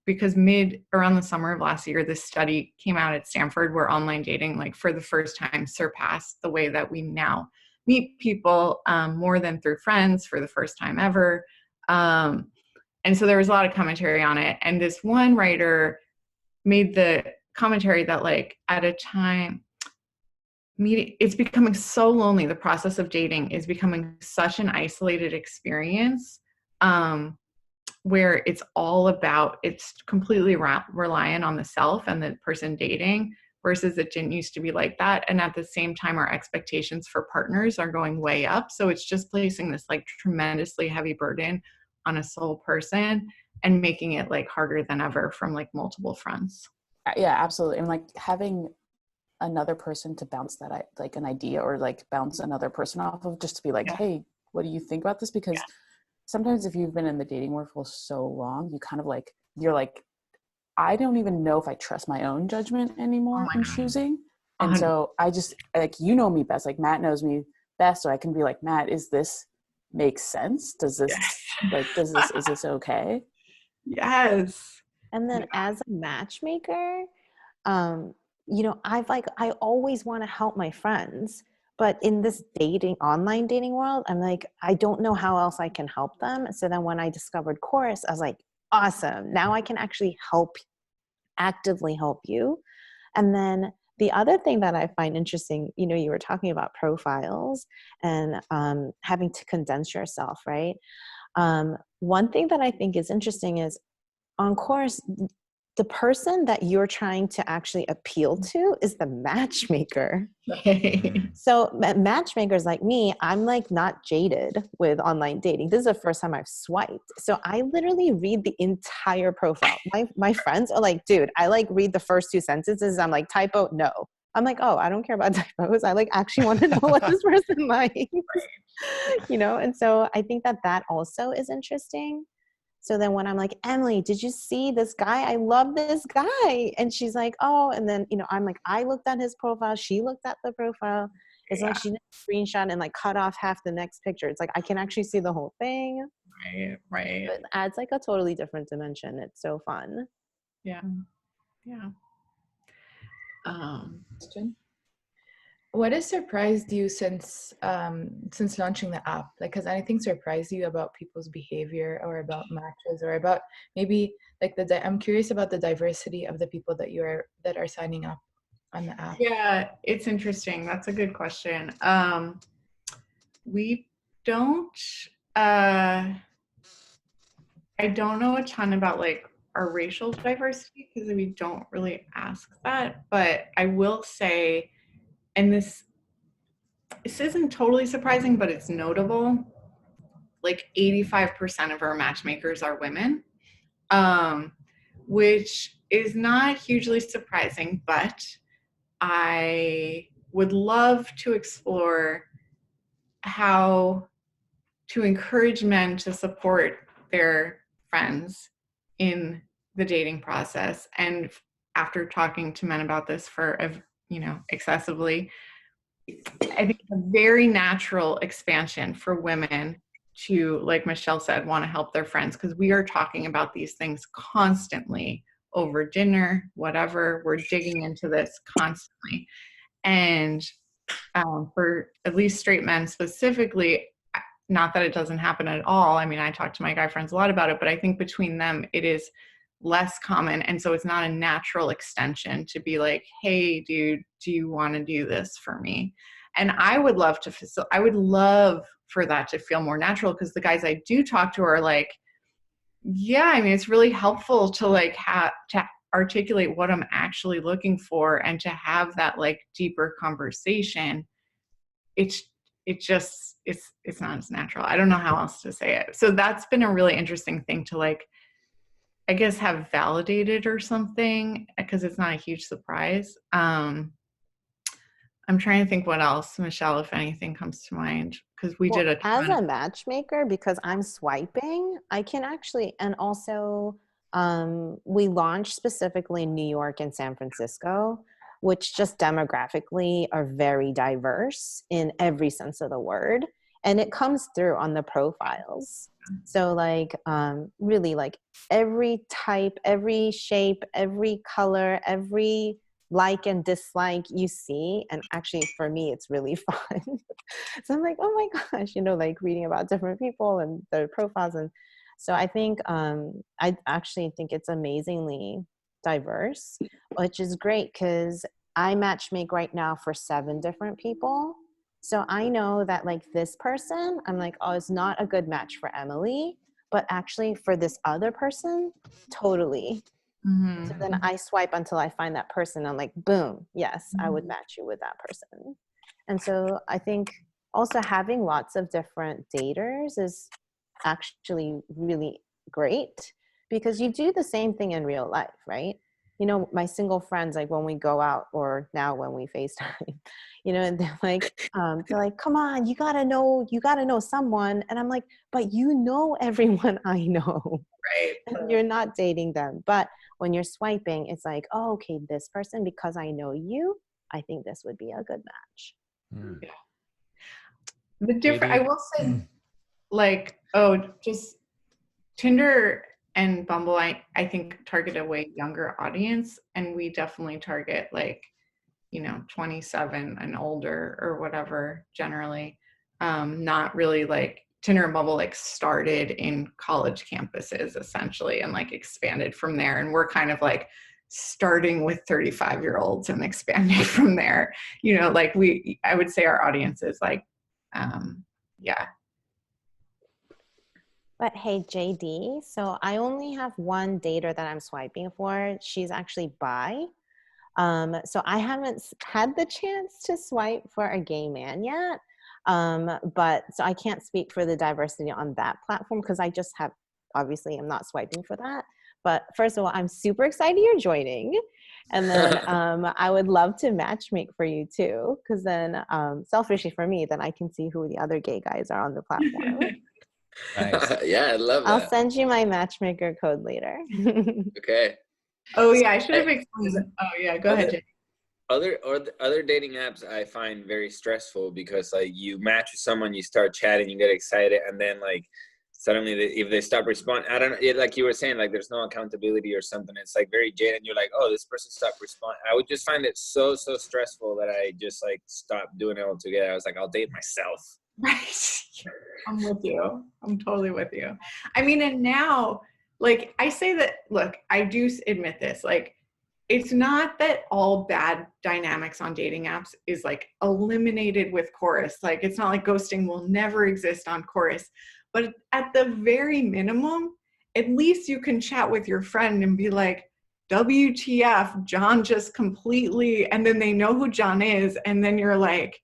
because around the summer of last year, this study came out at Stanford where online dating for the first time surpassed the way that we now meet people, more than through friends for the first time ever. And so there was a lot of commentary on it. And this one writer made the commentary that at a time, it's becoming so lonely. The process of dating is becoming such an isolated experience, where it's completely reliant on the self and the person dating, versus it didn't used to be like that. And at the same time, our expectations for partners are going way up. So it's just placing this like tremendously heavy burden on a sole person and making it like harder than ever from like multiple fronts. Yeah, absolutely. And like having another person to bounce that like an idea or like bounce another person off of, just to be like, Yeah. hey, what do you think about this? Because sometimes if you've been in the dating world for so long, you kind of like, you're like, I don't even know if I trust my own judgment anymore in choosing. And so I just like, you know me best, like Matt knows me best. So I can be like, Matt, is this make sense? Does this is this okay? Yes. And then as a matchmaker, you know, I always want to help my friends, but in this online dating world, I'm like, I don't know how else I can help them. So then when I discovered Chorus, I was like, awesome. Now I can actually actively help you. And then the other thing that I find interesting, you know, you were talking about profiles and having to condense yourself, right? One thing that I think is interesting is on Chorus, the person that you're trying to actually appeal to is the matchmaker. So matchmakers like me, I'm like not jaded with online dating. This is the first time I've swiped. So I literally read the entire profile. My friends are like, dude, I like read the first 2 sentences. I'm like, typo, no. I'm like, oh, I don't care about typos. I like actually want to know what this person likes. You know? And so I think that also is interesting. So then when I'm like, Emily, did you see this guy? I love this guy. And she's like, oh, and then, you know, I'm like, I looked at his profile. She looked at the profile. It's like she didn't screenshot and like cut off half the next picture. It's like, I can actually see the whole thing. Right. It adds like a totally different dimension. It's so fun. Yeah. Yeah. What has surprised you since launching the app? Like, has anything surprised you about people's behavior or about matches or about maybe like I'm curious about the diversity of the people that are signing up on the app. Yeah, it's interesting. That's a good question. We don't I don't know a ton about like our racial diversity because we don't really ask that, but I will say, and this isn't totally surprising, but it's notable. Like 85% of our matchmakers are women, which is not hugely surprising, but I would love to explore how to encourage men to support their friends in the dating process. And after talking to men about this for, excessively, I think it's a very natural expansion for women to, like Michelle said, want to help their friends because we are talking about these things constantly over dinner, whatever. We're digging into this constantly. And for at least straight men specifically, not that it doesn't happen at all. I mean, I talk to my guy friends a lot about it, but I think between them, it is less common. And so it's not a natural extension to be like, hey, dude, do you want to do this for me? And I would love for that to feel more natural because the guys I do talk to are like, yeah, I mean, it's really helpful to like to articulate what I'm actually looking for and to have that like deeper conversation. It's not as natural. I don't know how else to say it. So that's been a really interesting thing to like, I guess, have validated or something because it's not a huge surprise. I'm trying to think what else, Michelle, if anything comes to mind, because we did a ton. As a matchmaker, because I'm swiping, I can actually, and also we launched specifically in New York and San Francisco, which just demographically are very diverse in every sense of the word. And it comes through on the profiles. So like really like every type, every shape, every color, every like and dislike you see. And actually for me, it's really fun. So I'm like, oh my gosh, like reading about different people and their profiles. And so I think, I actually think it's amazingly diverse, which is great because I matchmake right now for 7 different people. So I know that like this person, I'm like, oh, it's not a good match for Emily, but actually for this other person, totally. Mm-hmm. So then I swipe until I find that person. I'm like, boom, yes, I would match you with that person. And so I think also having lots of different daters is actually really great because you do the same thing in real life, right? You know, my single friends, like when we go out or now when we FaceTime, you know, and they're like, come on, you gotta know someone. And I'm like, but you know everyone I know. Right. And you're not dating them. But when you're swiping, it's like, oh, okay, this person, because I know you, I think this would be a good match. Mm. The different, I JD? will say, like, just Tinder and Bumble, I think target a way younger audience, and we definitely target like, 27 and older or whatever generally. Not really like Tinder and Bumble like started in college campuses essentially and like expanded from there. And we're kind of like starting with 35-year-olds and expanding from there. Like I would say our audience is like, yeah. But hey, JD, so I only have one dater that I'm swiping for. She's actually bi. So I haven't had the chance to swipe for a gay man yet. But so I can't speak for the diversity on that platform because I just have, obviously, I'm not swiping for that. But first of all, I'm super excited you're joining. And then I would love to matchmake for you too, because then selfishly for me, then I can see who the other gay guys are on the platform. Nice. Yeah, I love that. I'll send you my matchmaker code later. Okay. Oh yeah, I should have explained. Oh yeah, go ahead, Jay. Other dating apps I find very stressful because like you match with someone, you start chatting, you get excited, and then like suddenly if they stop responding, I don't know, like you were saying, like there's no accountability or something. It's like very jaded, and you're like, oh, this person stopped responding. I would just find it so stressful that I just like stopped doing it altogether. I was like, I'll date myself. Right. I'm with you. I'm totally with you. I mean, and now, like, I say that, look, I do admit this, like, it's not that all bad dynamics on dating apps is like eliminated with Chorus. Like, it's not like ghosting will never exist on Chorus. But at the very minimum, at least you can chat with your friend and be like, WTF, John just completely, and then they know who John is. And then you're like,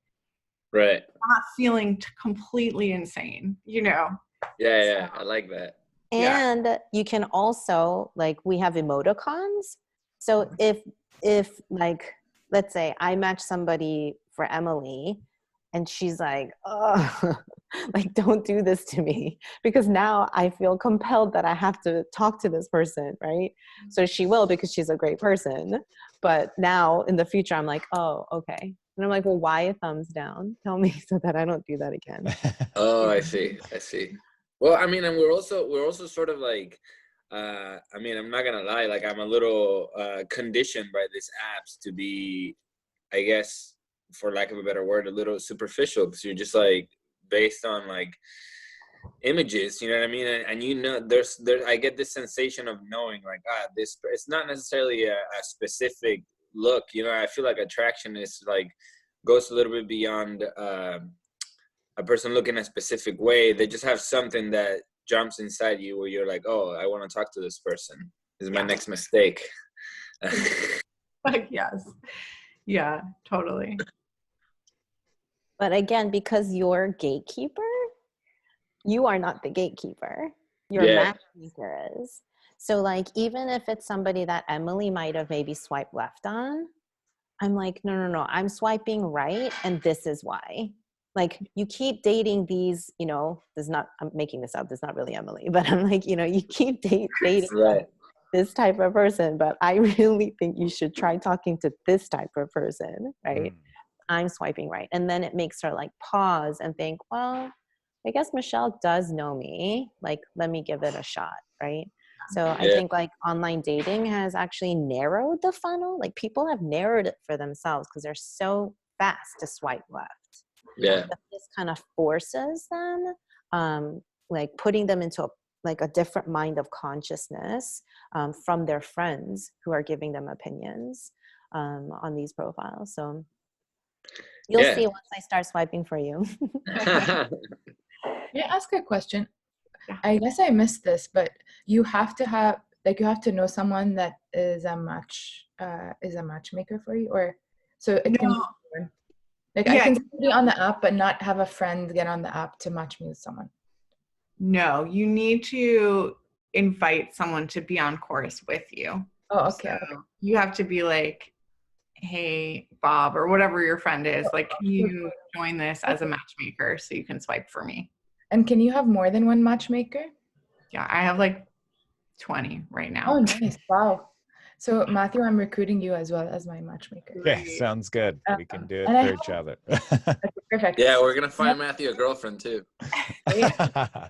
right, not feeling completely insane, Yeah, I like that. And you can also, like, we have emoticons. So if like, let's say I match somebody for Emily and she's like, oh, like, don't do this to me, because now I feel compelled that I have to talk to this person, right? So she will, because she's a great person. But now in the future, I'm like, oh, okay. And I'm like, well, why a thumbs down? Tell me so that I don't do that again. Oh, I see. Well, I mean, and we're also sort of like, I mean, I'm not gonna lie, like I'm a little conditioned by these apps to be, I guess, for lack of a better word, a little superficial, because you're just like based on like images, you know what I mean? And there's I get this sensation of knowing like, this, it's not necessarily a specific look, I feel like attraction is like goes a little bit beyond a person looking a specific way. They just have something that jumps inside you where you're like, oh, I want to talk to this person. This is my next mistake. Yes. Yeah, totally. But again, because you're gatekeeper, you are not the gatekeeper. Your matchmaker is. So like, even if it's somebody that Emily might have maybe swiped left on, I'm like, no, I'm swiping right, and this is why. Like, you keep dating these, I'm making this up, this is not really Emily, but I'm like, you keep dating Right. this type of person, but I really think you should try talking to this type of person, right? I'm swiping right. And then it makes her like pause and think, well, I guess Michelle does know me. Like, let me give it a shot, right? So I think like online dating has actually narrowed the funnel. Like, people have narrowed it for themselves because they're so fast to swipe left. Yeah. But this kind of forces them, like putting them into a different mind of consciousness from their friends who are giving them opinions. on these profiles. So you'll Yeah. see once I start swiping for you. May I ask a question? I guess I missed this, but you have to have you have to know someone that is a matchmaker for you, or so it can be No. anyone. Like I Yeah, can be on the app, but not have a friend get on the app to match me with someone. no, you need to invite someone to be on course with you. Oh, okay. So you have to be like, hey, Bob, or whatever your friend is, like, can you join this as a matchmaker so you can swipe for me? And can you have more than one matchmaker? Yeah, I have like 20 right now. Oh, nice. Wow. So Matthew, I'm recruiting you as well as my matchmaker. Okay, sounds good. We can do it and I for have- each other. Okay, perfect. Yeah, we're gonna find Matthew a girlfriend too. Yeah,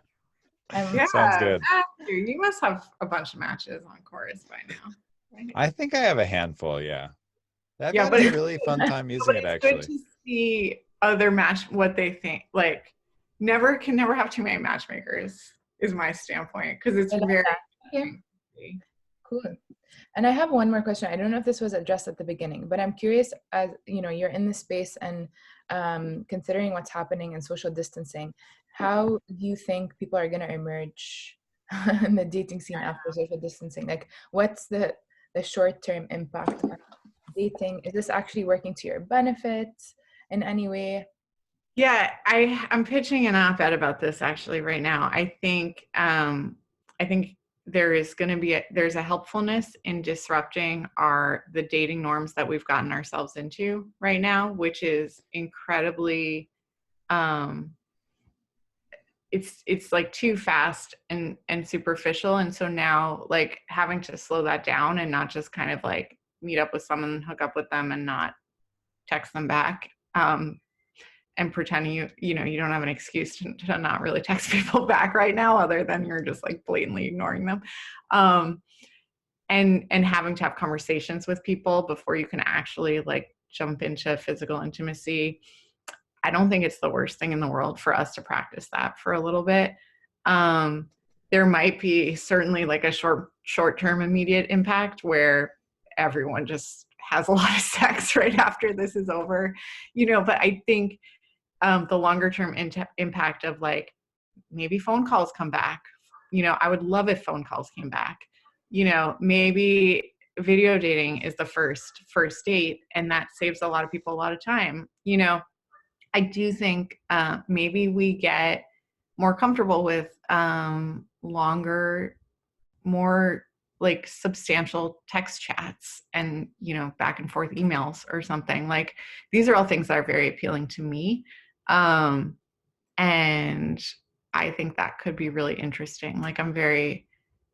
Sounds good. Matthew, you must have a bunch of matches on course by now. Right? I think I have a handful, yeah. I've Yeah, had but a it's- really fun time using But it, it's actually. good to see other what they think. Like, never have too many matchmakers is my standpoint, because it's I love very that. Okay. Cool. And I have one more question. I don't know if this was addressed at the beginning, but I'm curious, as you know, you're in this space and considering what's happening in social distancing, how do you think people are going to emerge in the dating scene after social distancing? Like, what's the short-term impact on dating? Is this actually working to your benefit in any way? Yeah, I'm pitching an op-ed about this actually right now. I think there is going to be there's a helpfulness in disrupting the dating norms that we've gotten ourselves into right now, which is incredibly it's like too fast and superficial. And so now, like, having to slow that down and not just kind of like meet up with someone, hook up with them, and not text them back, and pretending you don't have an excuse to not really text people back right now, other than you're just like blatantly ignoring them, and having to have conversations with people before you can actually like jump into physical intimacy. I don't think it's the worst thing in the world for us to practice that for a little bit. There might be certainly like a short-term immediate impact where everyone just has a lot of sex right after this is over, but I think the longer term impact of like maybe phone calls come back. I would love if phone calls came back. Maybe video dating is the first date, and that saves a lot of people a lot of time. I do think maybe we get more comfortable with longer, more like substantial text chats and, back and forth emails or something. Like, these are all things that are very appealing to me. And I think that could be really interesting. Like,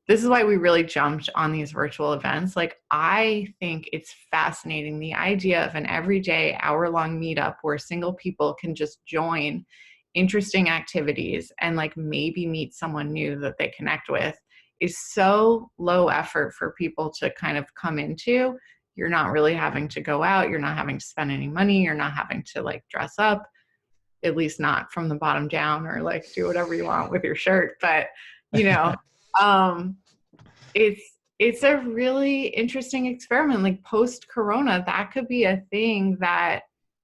this is why we really jumped on these virtual events. Like, I think it's fascinating, the idea of an everyday hour-long meetup where single people can just join interesting activities and like maybe meet someone new that they connect with is so low effort for people to kind of come into. You're not really having to go out. You're not having to spend any money. You're not having to like dress up, at least not from the bottom down, or like do whatever you want with your shirt. But, it's a really interesting experiment. Like, post-corona, that could be a thing that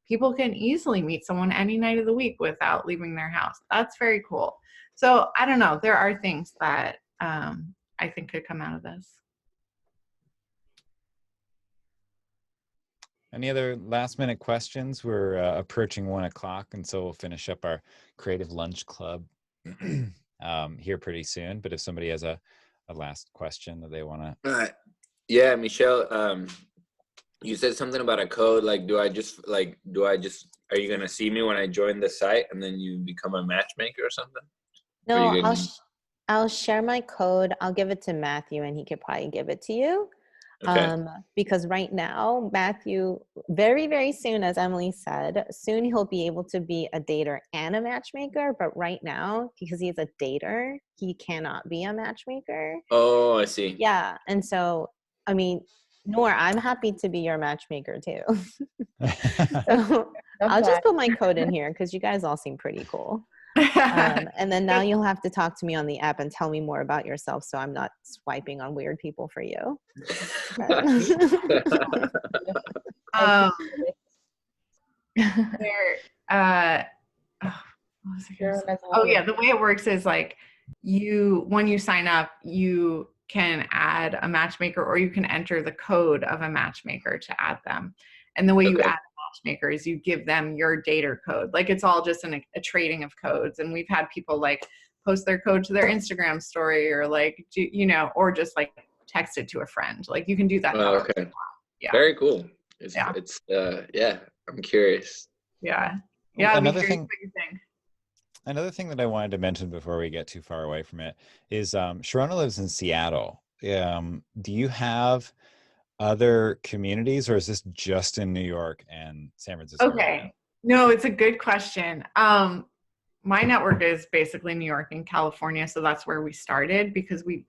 people can easily meet someone any night of the week without leaving their house. That's very cool. So I don't know. There are things that I think could come out of this. Any other last minute questions? We're approaching 1 o'clock, and so we'll finish up our creative lunch club here pretty soon. But if somebody has a last question that they want to. Yeah, Michelle, you said something about a code. Like, are you going to see me when I join the site and then you become a matchmaker or something? No, I'll share my code. I'll give it to Matthew, and he could probably give it to you. Okay. Because right now, Matthew, very, very soon, as Emily said, soon he'll be able to be a dater and a matchmaker. But right now, because he's a dater, he cannot be a matchmaker. Oh, I see. Yeah. And so, I mean, Noor, I'm happy to be your matchmaker too. So I'll just put my code in here because you guys all seem pretty cool. And then now you'll have to talk to me on the app and tell me more about yourself, so I'm not swiping on weird people for you. um, there, oh, what was I gonna say? Oh yeah, the way it works is like when you sign up, you can add a matchmaker, or you can enter the code of a matchmaker to add them. And the way you Okay. add a matchmaker is you give them your dater code. Like it's all just a trading of codes. And we've had people like post their code to their Instagram story, or like or just like text it to a friend. Like you can do that. Okay. Yeah. Very cool. It's Yeah. I'm curious. Yeah. Yeah. Another thing that I wanted to mention before we get too far away from it is Sharona lives in Seattle. Do you have other communities, or is this just in New York and San Francisco? Okay. Right now? No, it's a good question. My network is basically New York and California, so that's where we started, because we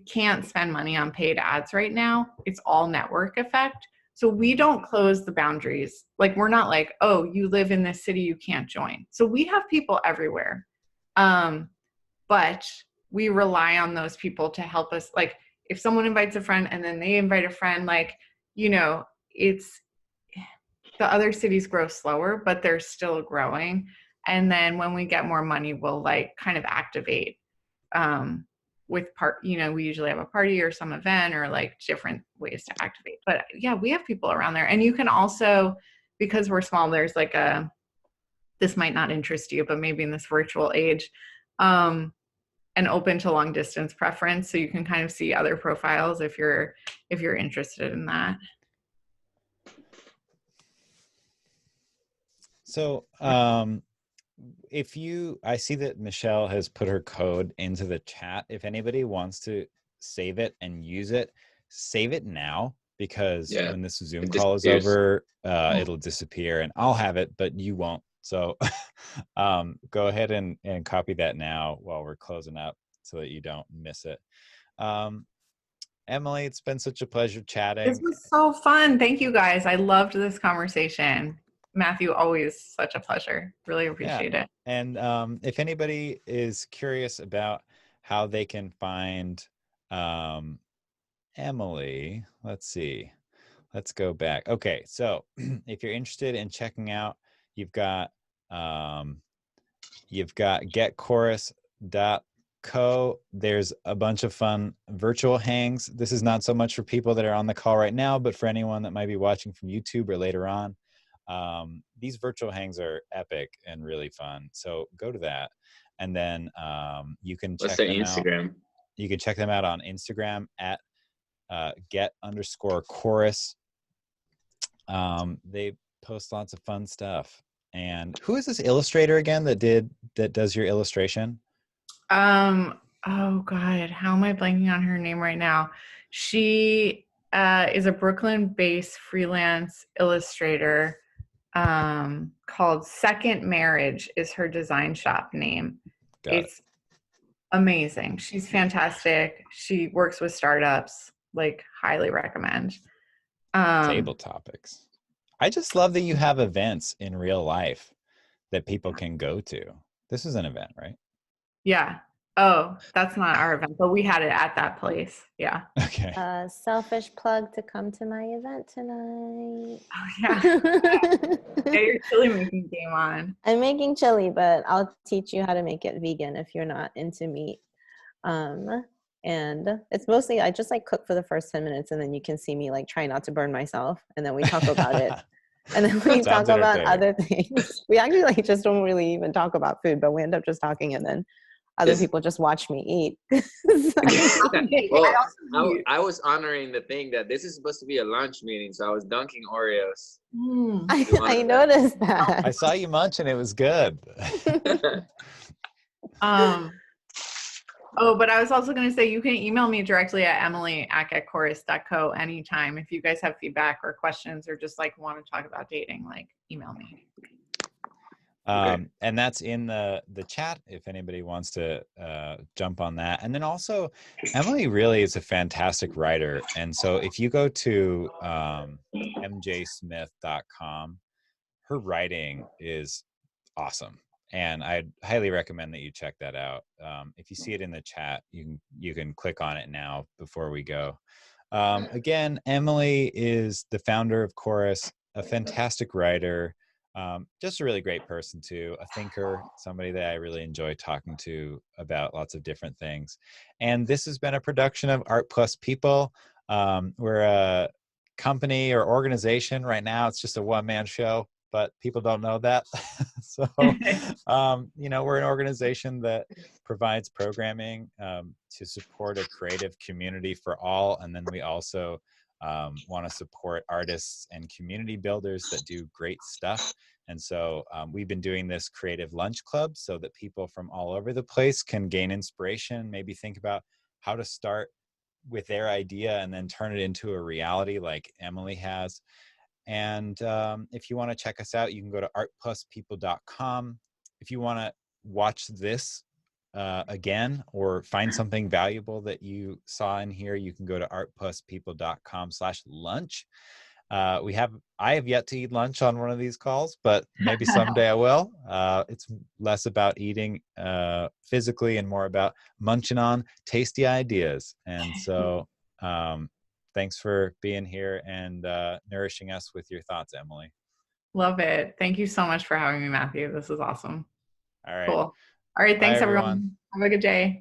can't spend money on paid ads right now. It's all network effect. So we don't close the boundaries. Like we're not like, oh, you live in this city, you can't join. So we have people everywhere. But we rely on those people to help us. Like if someone invites a friend and then they invite a friend, like, it's the other cities grow slower, but they're still growing. And then when we get more money, we'll like kind of activate we usually have a party or some event or like different ways to activate. But yeah, we have people around there. And you can also, because we're small, there's like this might not interest you, but maybe in this virtual age, an open to long distance preference. So you can kind of see other profiles if you're interested in that. So I see that Michelle has put her code into the chat. If anybody wants to save it and use it, save it now, because when this Zoom call is over, it'll disappear, and I'll have it, but you won't. So go ahead and copy that now while we're closing up, so that you don't miss it. Emily, it's been such a pleasure chatting. This was so fun. Thank you guys. I loved this conversation. Matthew, always such a pleasure. Really appreciate it. And if anybody is curious about how they can find Emily, let's see. Let's go back. Okay, so if you're interested in checking out, you've got getchorus.co. There's a bunch of fun virtual hangs. This is not so much for people that are on the call right now, but for anyone that might be watching from YouTube or later on. These virtual hangs are epic and really fun. So go to that, and then you can check them Instagram out. You can check them out on Instagram at get_chorus. They post lots of fun stuff. And who is this illustrator again that does your illustration? Oh God, how am I blanking on her name right now? She is a Brooklyn-based freelance illustrator. Called Second Marriage is her design shop name. It's amazing. She's fantastic. She works with startups. Like, highly recommend. Table topics. I just love that you have events in real life that people can go to. This is an event, right? Yeah. Oh, that's not our event, but we had it at that place. Yeah. Okay. Selfish plug to come to my event tonight. Oh, yeah. Get your chili making game on. I'm making chili, but I'll teach you how to make it vegan if you're not into meat. And it's mostly, I just like cook for the first 10 minutes, and then you can see me like try not to burn myself. And then we talk about it. And then we talk about other things. We actually like just don't really even talk about food, but we end up just talking, and then other people just watch me eat. Well, I was honoring the thing that this is supposed to be a lunch meeting, so I was dunking Oreos. I noticed that. I saw you munch, and it was good. But I was also going to say, you can email me directly at emily@getchorus.co anytime. If you guys have feedback or questions, or just like want to talk about dating, like email me. And that's in the chat if anybody wants to jump on that. And then also, Emily really is a fantastic writer. And so if you go to mjsmith.com, her writing is awesome. and I'd highly recommend that you check that out. If you see it in the chat, you can click on it now before we go. Again, Emily is the founder of Chorus, a fantastic writer, just a really great person too, a thinker, somebody that I really enjoy talking to about lots of different things. And this has been a production of Art Plus People. We're a company or organization right now. It's just a one-man show, but people don't know that. So, we're an organization that provides programming to support a creative community for all. And then we also want to support artists and community builders that do great stuff. And so we've been doing this creative lunch club so that people from all over the place can gain inspiration, maybe think about how to start with their idea and then turn it into a reality like Emily has. And if you want to check us out, you can go to artpluspeople.com. If you want to watch this again or find something valuable that you saw in here, you can go to artpluspeople.com/lunch. I have yet to eat lunch on one of these calls, but maybe someday I will. It's less about eating physically and more about munching on tasty ideas. And so thanks for being here and nourishing us with your thoughts, Emily. Love it. Thank you so much for having me, Matthew. This is awesome. All right. Cool. All right. Bye, Thanks, everyone. everyone. Have a good day.